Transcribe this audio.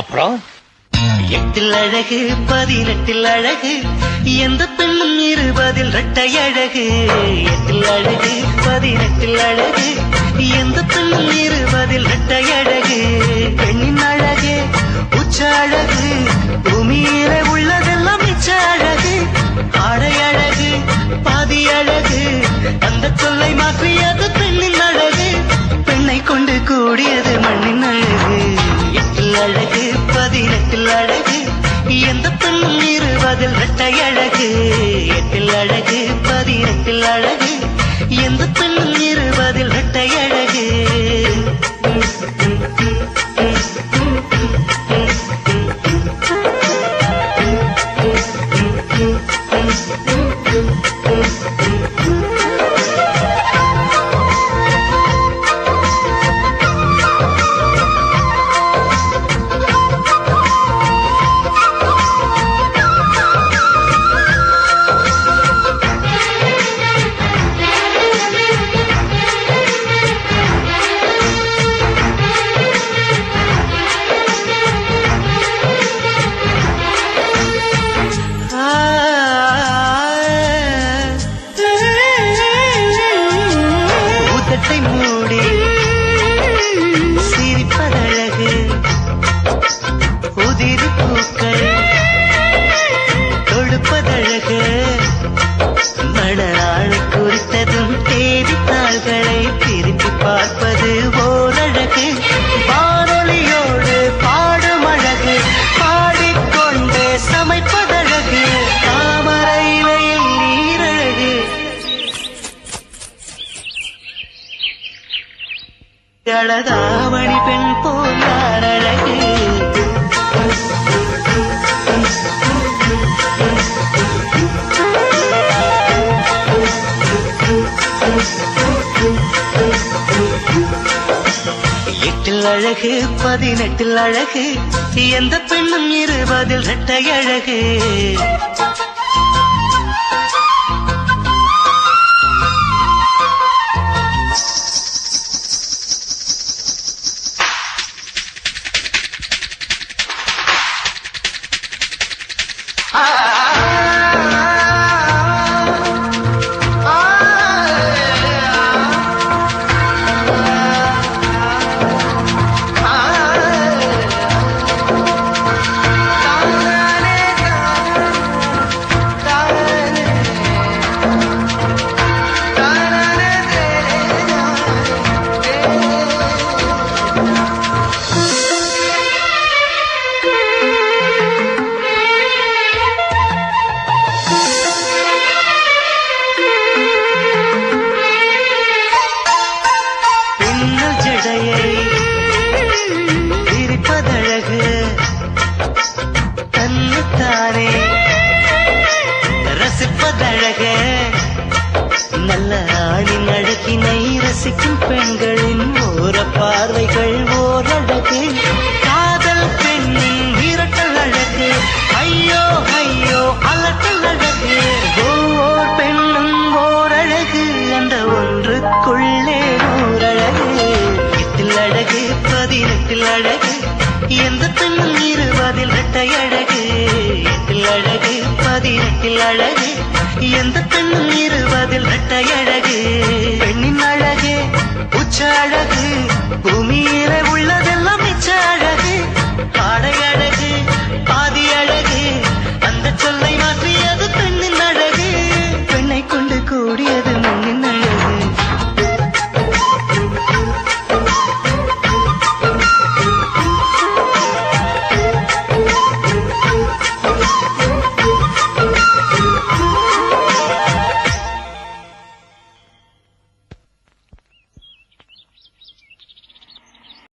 அப்புறம் எட்டில் அழகு 18 அழகு எந்த பெண்ணும் 20 இரட்டை அழகு. எட்டில் அழகு 18 அழகு எந்த பெண்ணும் 20 இரட்டை அழகு. பெண்ணின் அழகு உச்ச அழகு பூமியில உள்ளதெல்லாம் மிச்ச அழகு. ஆடை அழகு பாதி அழகு அந்த சொல்லை மாற்றியது பெண்ணின் அழகு. பெண்ணை கொண்டு கூடியது மண்ணின் அழகு. எட்டில் அழகு 18 அழகு எந்த பெண்ணும் 20 இரட்டை அழகு. எட்டில் அழகு 18 அழகு எந்த பெண்ணும் 20 இரட்டை அழகு. மூடி சிரிப்பதழகு உதிரி பூக்கள் தொடுப்பதழகு. மணநாளை குறித்ததும் தேதித்தாள்களை திருப்பி பார்ப்பது ஓரழகு. வானொலியோடு பாடும் அழகு பாடிக்கொண்டு சமைப்பதழகு. தாமரையில் நீரழகு அழகாமணி பெண் போன்றார் அழகு. எட்டில் அழகு 18 அழகு எந்த பெண்ணும் 20 இரட்டை அழகு. விரிப்பதழகு தன்னைத்தானே ரசிப்பதழகு. நல்ல ஆணின் அழகினை ரசிக்கும் பெண்களின் ஓர பார்வைகள் ஓரழகு. காதல் பெண்ணின் விரட்டல் அழகு ஐயோ ஐயோ அலட்டல் அழகு. ஒவ்வொரு பெண்ணும் ஓரழகு அந்த ஒன்றுக்குள்ளே ஓரழகு. எட்டில் அழகு 18 அழகு எந்த பெண்ணும் 20 இரட்டை அழகு. எட்டில் அழகு 18 அழகு எந்த பெண்ணும் 20 இரட்டை அழகு. பெண்ணின் அழகு உச்ச அழகு பூமியில உள்ளதெல்லாம் மிச்ச